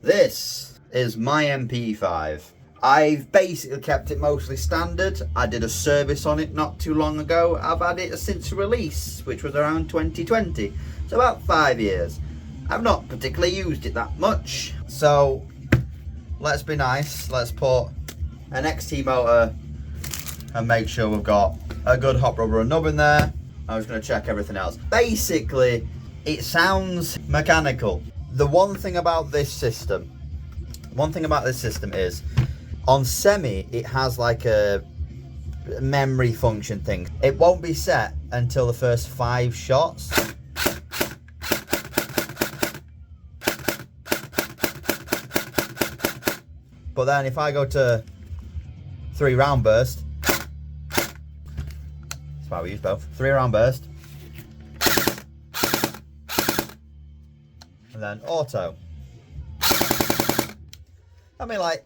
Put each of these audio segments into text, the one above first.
This is my MP5. I've basically kept it mostly standard. I did a service on it not too long ago. I've had it since release, which was around 2020. So about 5 years. I've not particularly used it that much. So let's be nice. Let's put an XT motor and make sure we've got a good hot rubber and nub in there. I was going to check everything else. Basically, it sounds mechanical. The one thing about this system is, on semi, it has like a memory function thing. It won't be set until the first 5 shots. But then if I go to 3 round burst, that's why we use both. 3 round burst. And then auto. I mean, like,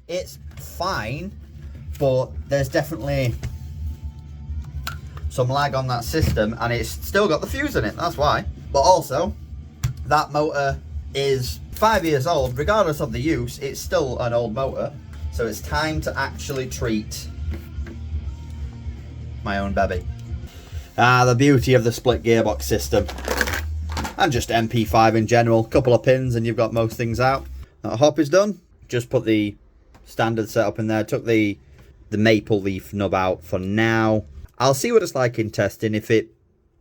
it's fine, but there's definitely some lag on that system, and it's still got the fuse in it, that's why. But also, that motor is 5 years old. Regardless of the use, it's still an old motor. So it's time to actually treat my own baby. The beauty of the split gearbox system. And just MP5 in general. Couple of pins and you've got most things out. That hop is done. Just put the standard setup in there. Took the maple leaf nub out for now. I'll see what it's like in testing. If it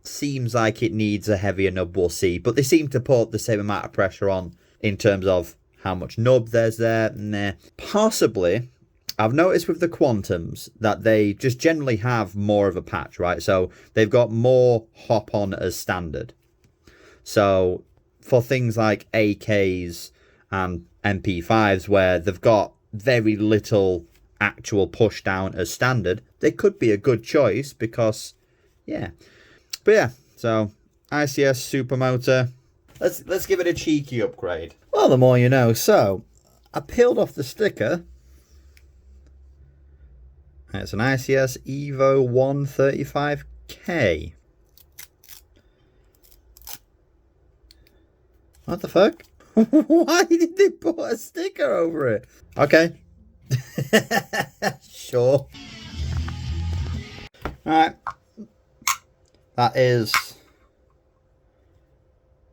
seems like it needs a heavier nub, we'll see. But they seem to put the same amount of pressure on in terms of how much nub there's there. Nah. Possibly, I've noticed with the Quantums that they just generally have more of a patch, right? So they've got more hop on as standard. So for things like AKs and MP5s where they've got very little actual push down as standard, they could be a good choice because, yeah. But yeah, so ICS supermotor. Let's give it a cheeky upgrade. Well, the more you know. So I peeled off the sticker. It's an ICS Evo 135K. What the fuck? Why did they put a sticker over it? Okay. Sure. Alright. That is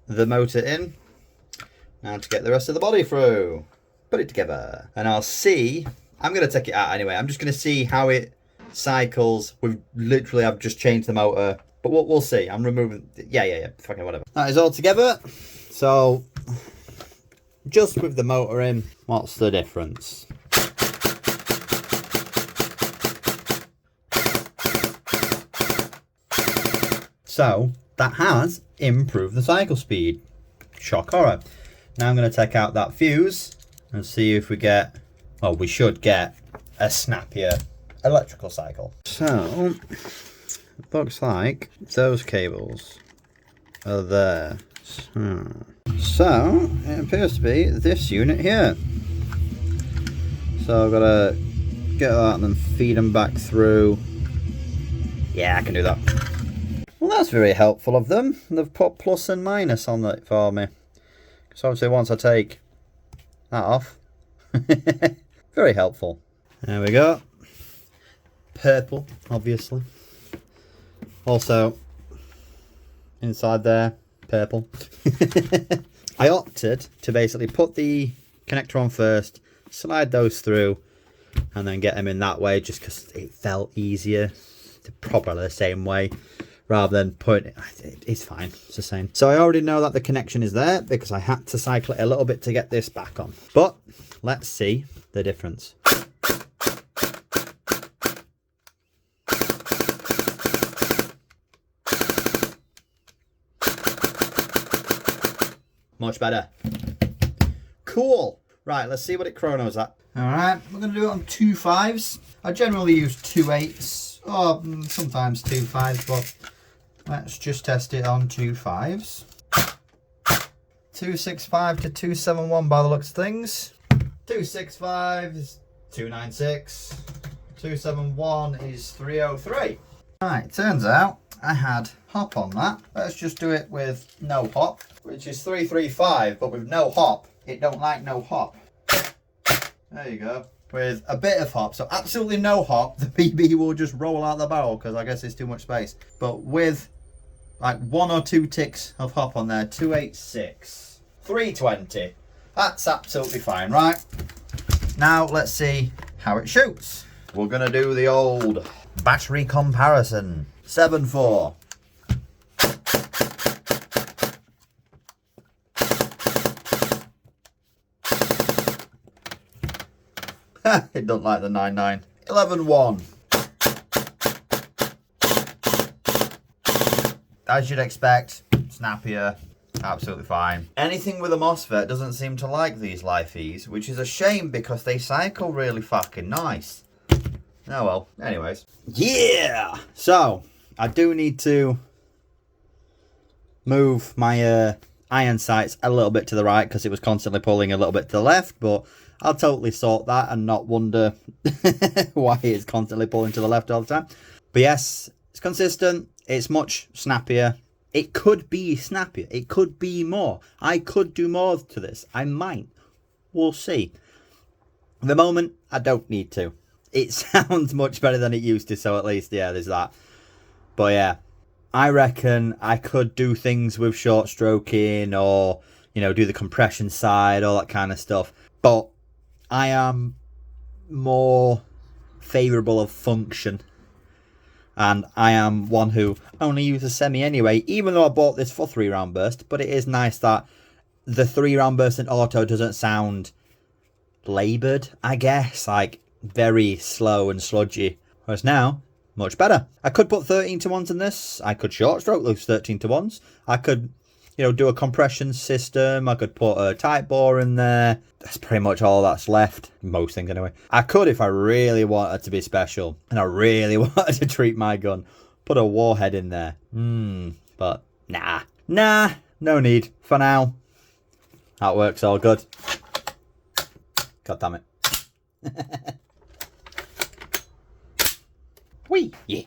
the motor in. Now to get the rest of the body through. Put it together. And I'll see. I'm going to take it out anyway. I'm just going to see how it cycles. I've just changed the motor. But we'll see. I'm removing. Yeah. Fucking whatever. That is all together. So, just with the motor in, what's the difference? So, that has improved the cycle speed. Shock horror. Now I'm going to take out that fuse and see if we get, well, we should get a snappier electrical cycle. So, it looks like those cables are there. So it appears to be this unit here. So I've got to get that and then feed them back through. Yeah, I can do that. Well, that's very helpful of them. They've put plus and minus on it for me. So obviously once I take that off, very helpful. There we go. Purple, obviously. Also, inside there, purple. I opted to basically put the connector on first, slide those through, and then get them in that way just because it felt easier. Probably the same way rather than putting it. It's fine, it's the same. So I already know that the connection is there because I had to cycle it a little bit to get this back on. But let's see the difference. Much better. Cool. Right, let's see what it chronos at. Alright, we're going to do it on 2.5s. I generally use 2.8s, or sometimes 2.5s, but let's just test it on 2.5s. 265 to 271 by the looks of things. 265 is 296. 271 is 303. Right, turns out I had hop on that. Let's just do it with no hop, which is 335, but with no hop, it don't like no hop. There you go. With a bit of hop, so absolutely no hop, the BB will just roll out the barrel because I guess it's too much space. But with like 1 or 2 ticks of hop on there, 286, 320. That's absolutely fine, right? Now let's see how it shoots. We're gonna do the old battery comparison. 7.4. It don't like the 9.9. 11.1. As you'd expect, snappier, absolutely fine. Anything with a MOSFET doesn't seem to like these LiFe's, which is a shame because they cycle really fucking nice. Oh well, anyways. Yeah! So, I do need to move my iron sights a little bit to the right because it was constantly pulling a little bit to the left, but I'll totally sort that and not wonder why it's constantly pulling to the left all the time. But yes, it's consistent. It's much snappier. It could be snappier. It could be more. I could do more to this. I might. We'll see. At the moment, I don't need to. It sounds much better than it used to, so at least, yeah, there's that. But yeah, I reckon I could do things with short stroking or, you know, do the compression side, all that kind of stuff. But I am more favourable of function. And I am one who only uses semi anyway, even though I bought this for 3-round burst. But it is nice that the 3-round burst in auto doesn't sound laboured, I guess. Like, very slow and sludgy. Whereas now, much better. I could put 13-to-1s in this. I could short stroke those 13-to-1s. I could, you know, do a compression system. I could put a tight bore in there. That's pretty much all that's left. Most things anyway. I could, if I really wanted to be special and I really wanted to treat my gun, put a warhead in there. But nah. Nah, no need. For now, that works all good. God damn it. Whee! Yeah.